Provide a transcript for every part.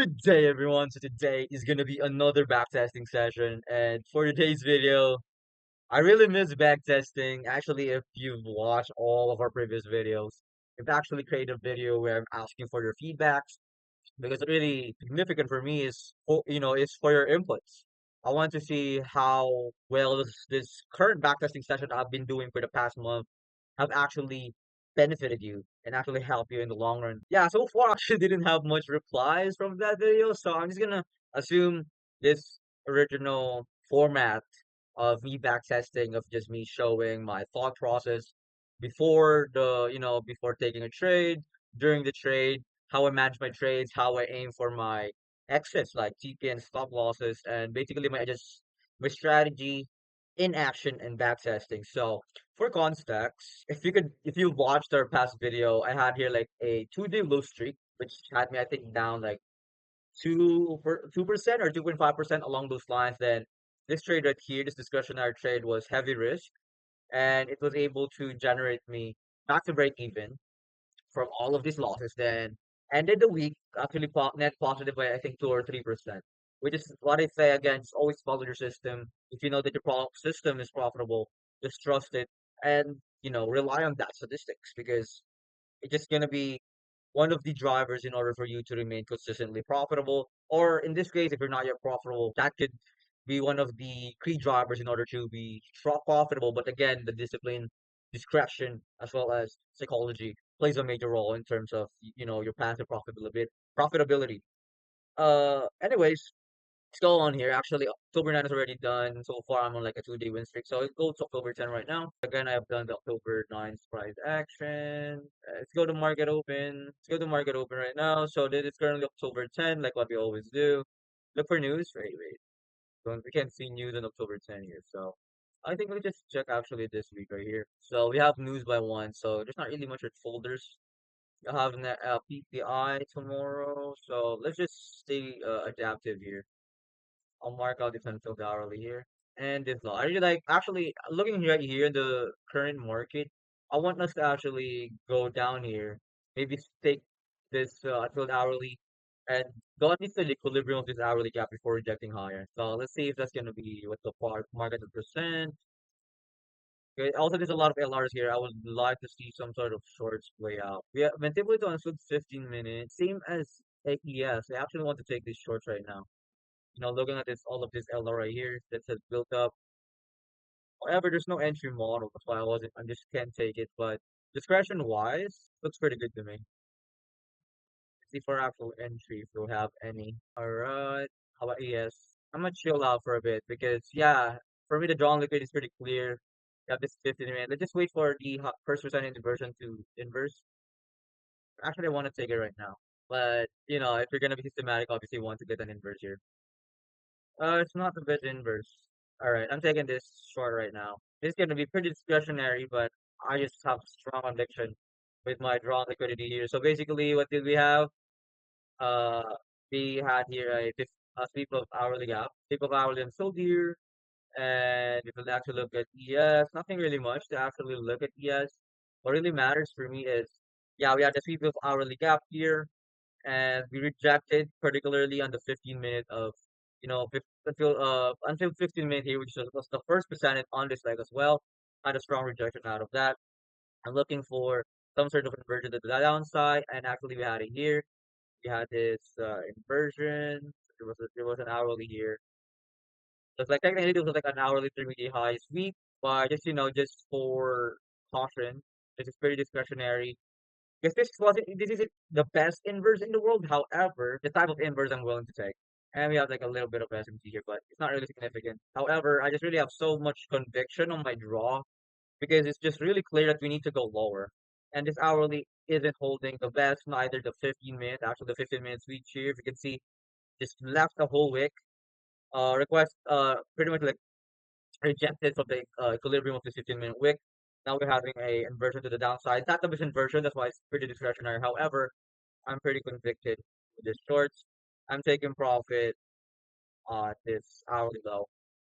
Good day, everyone. So today is gonna be another backtesting session, and for today's video, I really miss backtesting. Actually, if you've watched all of our previous videos, we've actually created a video where I'm asking for your feedbacks because really significant for me is is for your inputs. I want to see how well this current backtesting session I've been doing for the past month have actually benefited you and actually helped you in the long run. Yeah, so far I actually didn't have much replies from that video, so I'm just gonna assume this original format of me back testing of just me showing my thought process before before taking a trade, during the trade, how I manage my trades, how I aim for my exits like TP and stop losses, and basically my strategy in action and back testing. So for context, if you watched our past video, I had here like a 2 day low streak, which had me I think down like 2% or 2.5% along those lines. Then this trade right here, this discretionary trade was heavy risk, and it was able to generate me back to break even from all of these losses. Then ended the week actually net positive by I think 2 or 3%, which is what I say again. Just always follow your system. If you know that your system is profitable, just trust it and rely on that statistics because it's just gonna be one of the drivers in order for you to remain consistently profitable. Or in this case, if you're not yet profitable, that could be one of the key drivers in order to be profitable. But again, the discipline, discretion, as well as psychology plays a major role in terms of your path to profitability. Profitability. Anyways, let's go on here. Actually, October 9 is already done. So far, I'm on like a 2 day win streak. So let's go to October 10 right now. Again, I have done the October 9's price action. Let's go to market open. Let's go to market open right now. So this is currently October 10, like what we always do. Look for news. Wait. We can't see news on October 10 here. So I think we just check actually this week right here. So we have news by one. So there's not really much with folders. You'll have PPI tomorrow. So let's just stay adaptive here. I'll mark out this until the hourly here. And this law. I really like actually looking right here in the current market. I want us to actually go down here. Maybe take this until the hourly and go at least to the equilibrium of this hourly gap before rejecting higher. So let's see if that's gonna be what the market percent. Okay, also there's a lot of LRs here. I would like to see some sort of shorts play out. We have been able to unsold 15 minutes. Same as AES. I actually want to take these shorts right now. Looking at this, all of this LR right here that has built up. However, there's no entry model. That's why I just can't take it. But discretion wise, looks pretty good to me. See for actual entry if you have any. Alright. How about ES? I'm gonna chill out for a bit because yeah, for me the drawn liquid is pretty clear. You have this 15 minute. Let's just wait for the first percent inversion to inverse. Actually, I want to take it right now. But if you're gonna be systematic, obviously you want to get an inverse here. It's not a bit inverse. All right, I'm taking this short right now. It's going to be pretty discretionary, but I just have strong conviction with my drawn liquidity here. So basically, what did we have? Uh, we had here a sweep of hourly gap, sweep of hourly and sold here. And if we actually look at ES, nothing really much to actually look at ES. What really matters for me is, yeah, we had the sweep of hourly gap here and we rejected particularly on the 15 minute of until 15 minute here, which was the first percentage on this leg as well. Had a strong rejection out of that. I'm looking for some sort of inversion to the downside, and actually we had it here. We had this inversion. There was an hourly here. So it's like technically it was like an hourly 3 day high sweep, but just for caution, this is pretty discretionary. Because this isn't the best inverse in the world. However, the type of inverse I'm willing to take. And we have like a little bit of SMT here, but it's not really significant. However, I just really have so much conviction on my draw because it's just really clear that we need to go lower. And this hourly isn't holding the best, neither the 15 minute, actually the 15 minute switch here. If you can see, just left the whole wick. Request pretty much like rejected from the equilibrium of the 15-minute wick. Now we're having a inversion to the downside. Not the best inversion, that's why it's pretty discretionary. However, I'm pretty convicted with this shorts. I'm taking profit on this hourly low,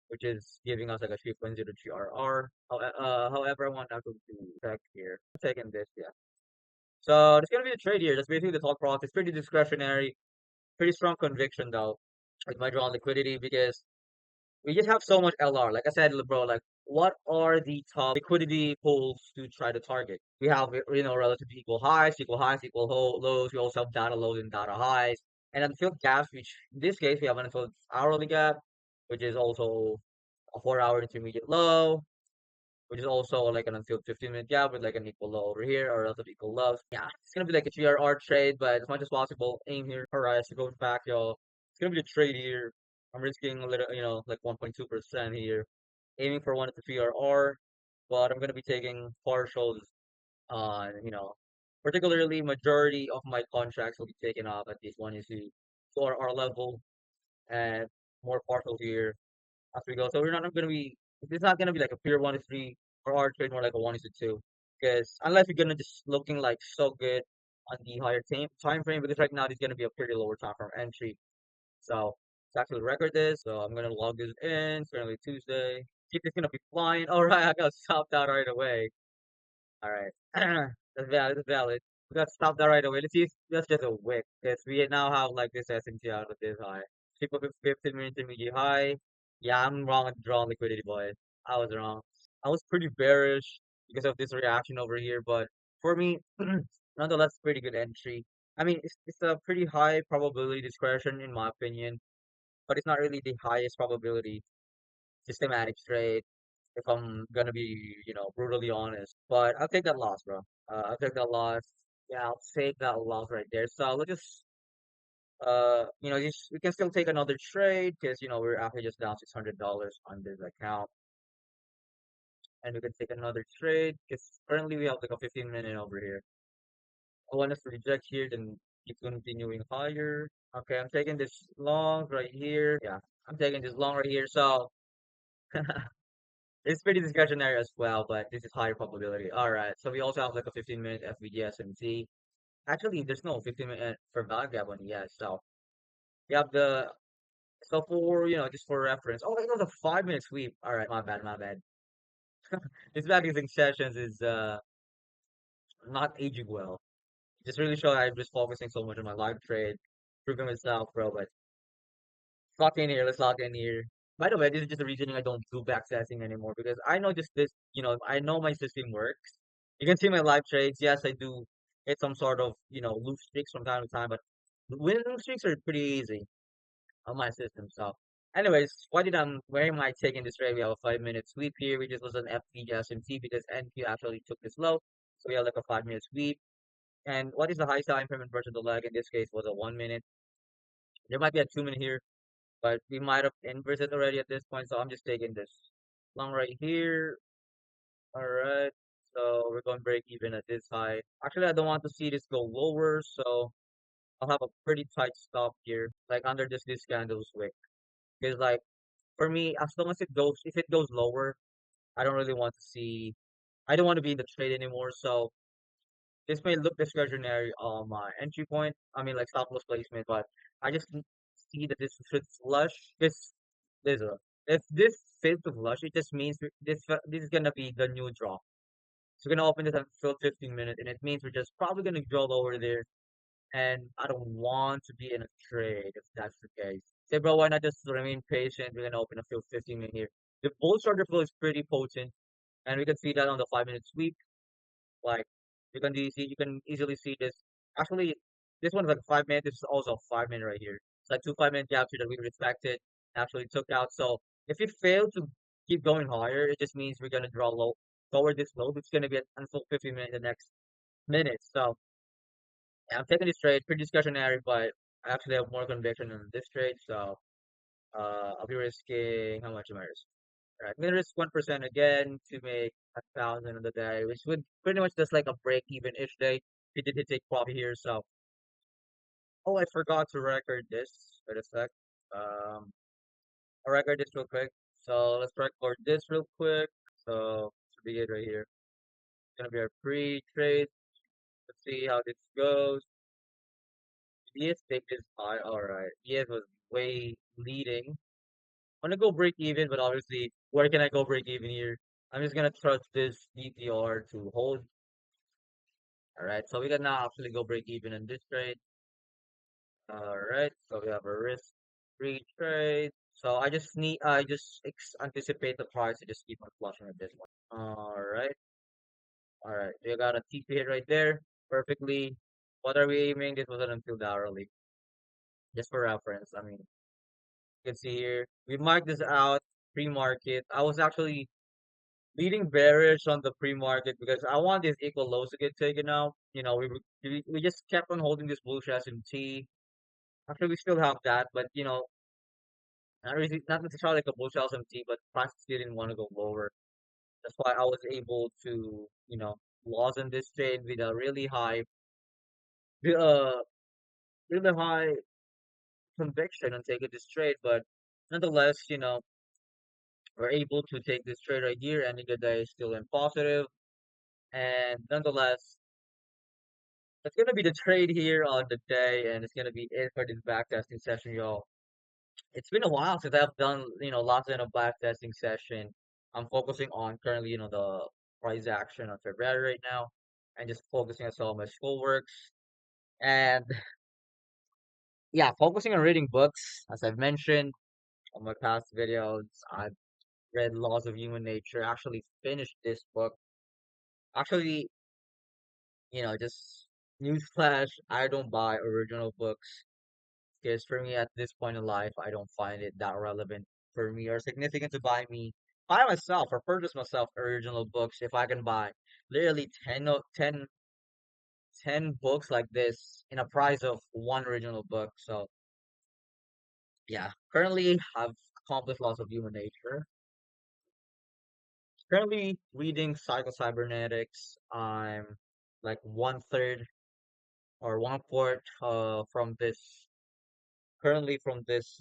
which is giving us like a 3.03 RR. However, I want actually to check here. I'm taking this, yeah. So there's gonna be a trade here. That's basically the thought process. It's pretty discretionary. pretty strong conviction though with my drawn liquidity because we just have so much LR. Like I said, bro, like what are the top liquidity pools to try to target? We have, relatively equal highs, equal lows. We also have data lows and data highs. And unfilled gaps, which in this case, we have an unfilled hourly gap, which is also a 4 hour intermediate low, which is also like an unfilled 15-minute gap with like an equal low over here or relative equal lows. Yeah, it's gonna be like a GRR trade, but as much as possible, aim here. All right, so going back, y'all. It's gonna be a trade here. I'm risking a little, like 1.2% here, aiming for one of the GRR, but I'm gonna be taking partials on, particularly majority of my contracts will be taken off at least 1 is to our level and more partials here as we go. So we're not gonna be it's not gonna be like a pure 1 is 3 or our trade more like a 1 is 2. Because unless we're gonna just looking like so good on the higher time frame, because right now it's gonna be a pretty lower time from entry. So let's actually record this. So I'm gonna log this in. It's currently Tuesday. Keep it's gonna be flying. All right, I got stopped out right away. All right. That's valid. That's valid. We got stopped that right away. Let's see if that's just a wick. Because we now have like this SMT out of this high. People with 15 minute intermediate high. Yeah, I'm wrong at drawing liquidity, boys. I was wrong. I was pretty bearish because of this reaction over here, but for me, nonetheless, pretty good entry. I mean, it's a pretty high probability discretion in my opinion, but it's not really the highest probability systematic trade if I'm gonna be, brutally honest. But I'll take that loss, bro. I'll take that loss. Yeah, I'll take that loss right there. So let's just, we can still take another trade because, we're actually just down $600 on this account. And we can take another trade because currently we have like a 15-minute over here. I want us to reject here, then keep continuing higher. Okay, I'm taking this long right here. Yeah, I'm taking this long right here. So it's pretty discretionary as well, but this is higher probability. All right. So we also have like a 15-minute FVGS and T. Actually, there's no 15-minute for value gap one yet. So you have for, just for reference. Oh, it was a 5-minute sweep. All right. My bad. My bad. This backtesting sessions is not aging well. Just really show I'm just focusing so much on my live trade, proving myself, bro. But let's lock in here. Let's lock in here. By the way, this is just the reason I don't do backtesting anymore because I know just this, I know my system works. You can see my live trades. Yes, I do hit some sort of, loose streaks from time to time, but winning streaks are pretty easy on my system. So, anyways, where am I taking this trade? We have a 5-minute sweep here. We just was an FP SMT because NQ actually took this low. So we have like a 5-minute sweep. And what is the high time frame versus the leg? In this case, was a 1 minute. There might be a 2 minute here, but we might have inverted already at this point. So I'm just taking this long right here. All right. So we're going to break even at this high. Actually, I don't want to see this go lower, so I'll have a pretty tight stop here, like under this candle's wick. Because like for me, as long as if it goes lower, I don't really want to see. I don't want to be in the trade anymore. So this may look discretionary on my entry point. I mean, like stop loss placement, but I just see that this should flush. This if this fails to flush, it just means this is gonna be the new draw. So we're gonna open this at fill 15 minutes, and it means we're just probably gonna draw lower there. And I don't want to be in a trade if that's the case. Say, bro, why not just remain patient? We're gonna open a fill 15 minute here. The bull starter flow is pretty potent, and we can see that on the 5-minute sweep. Like you can easily see this. Actually, this one's like 5 minutes. This is also a 5 minute right here. It's like two 5 minute gaps here that we respected. Actually took out. So if we fail to keep going higher, it just means we're gonna draw low toward this low. It's gonna be at until 15 minutes in the next minute. So yeah, I'm taking this trade, pretty discretionary, but I actually have more conviction on this trade. So I'll be risking how much am I risking? Right, I'm gonna risk 1% again to make 1,000 on the day, which would pretty much just like a break even ish day. We did take profit here, so oh, I forgot to record this. Wait a sec. Um, I'll record this real quick. So let's record this real quick. So should be it right here. It's gonna be our pre-trade. Let's see how this goes. ES take this high. All right, ES was way leading. I'm gonna go break even, but obviously, where can I go break even here? I'm just gonna trust this DTR to hold. All right, so we can now actually go break even in this trade. All right, so we have a risk-free trade. So I just anticipate the price to just keep on flushing with this one. All right. You got a TP hit right there, perfectly. What are we aiming? This wasn't until the hourly, just for reference. I mean, you can see here we marked this out pre-market. I was actually leading bearish on the pre-market because I want these equal lows to get taken out. We just kept on holding this bullish SMT. Actually, we still have that, but not necessarily like a bullish SMT, but price still didn't want to go lower. That's why I was able to, loss in this trade with a uh, really high conviction on taking this trade. But nonetheless, we're able to take this trade right here, ending the day still in positive. And nonetheless, that's gonna be the trade here on the day, and it's gonna be it for this backtesting session, y'all. It's been a while since I've done, lots of backtesting session. I'm focusing on currently, the price action on February right now, and just focusing on some of my schoolworks. And yeah, focusing on reading books, as I've mentioned on my past videos. I've read Laws of Human Nature, actually finished this book. Actually, just newsflash, I don't buy original books because for me at this point in life, I don't find it that relevant for me or significant to buy myself or purchase myself original books if I can buy literally 10 books like this in a price of one original book. So yeah, currently I've accomplished Laws of Human Nature. Currently reading Psycho-Cybernetics. I'm like one third or one fourth from this currently from this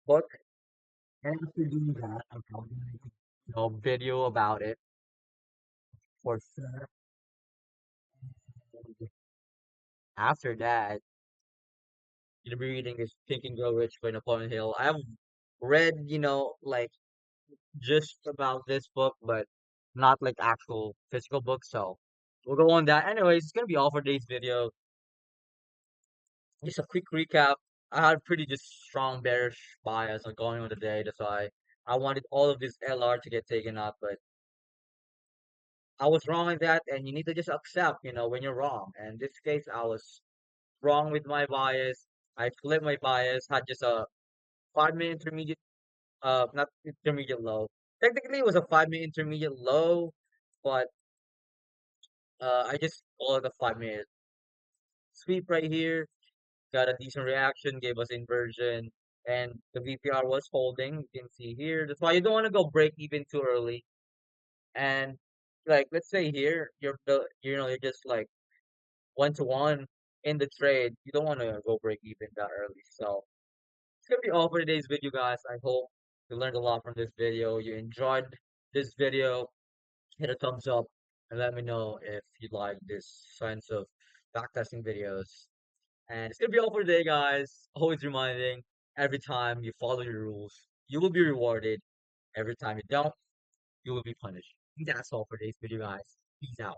book. And after doing that, I'm probably gonna make a video about it for sure. And after that, you'll be reading is Think and Grow Rich by Napoleon Hill. I've read, like just about this book, but not like actual physical books. So we'll go on that. Anyways, it's gonna be all for today's video. Just a quick recap. I had pretty just strong bearish bias on going on the day. That's why I wanted all of this LR to get taken up, but I was wrong in that, and you need to just accept, when you're wrong. And in this case, I was wrong with my bias. I flipped my bias, had just a 5 minute intermediate, not intermediate low. Technically, it was a 5 minute intermediate low, but I just followed the 5 minute sweep right here. Got a decent reaction, gave us inversion, and the VPR was holding. You can see here. That's why you don't want to go break even too early. And like, let's say here, you're just like 1 to 1 in the trade. You don't want to go break even that early. So it's gonna be all for today's video, guys. I hope you learned a lot from this video. You enjoyed this video. Hit a thumbs up and let me know if you like this kinds of backtesting videos. And it's gonna be all for today, guys. Always reminding every time you follow your rules, you will be rewarded. Every time you don't, you will be punished. That's all for today's video, guys. Peace out.